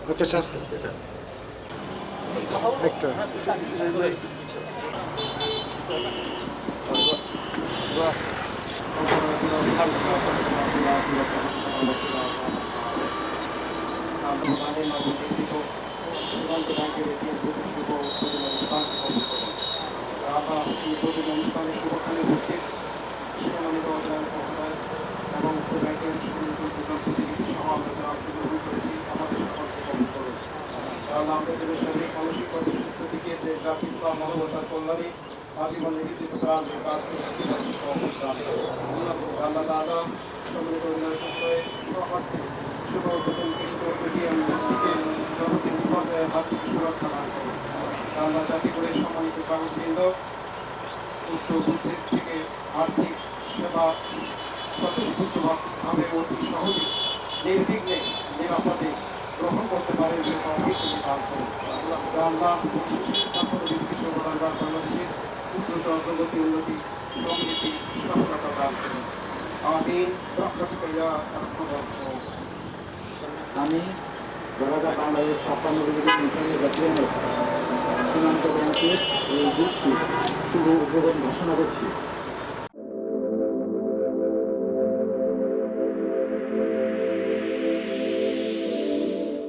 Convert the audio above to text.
Okay, sir. Hector. আজীবন নিবেদিত প্রাণ কাজ আল্লাহ তাআলা সম্মিলিত উন্নয়ন বিষয়ে শুভ জগতের বিপদে হাত থেকে সুরক্ষা দান করুন। আল্লাহ জাতি করে সম্মানিত কাগজবৃন্দ উচ্চ বুদ্ধির থেকে আর্থিক সেবা স্বতঃস্ফূর্তভাবে অতি সহজে নির্বিঘ্নে নিরাপদে গ্রহণ করতে পারেন যে তৌফিক তিনি দান করুন। আল্লাহ বাংলাদেশের উচ্চ অগ্রগতি উন্নতি সমৃদ্ধি সফলতা দান করুন। আমিন। আমি বাংলাদেশ 56 ব্যাটালিয়নের সীমান্ত ব্যাংকের এই গ্রুপটি শুভ উদ্বোধন ঘোষণা করছি।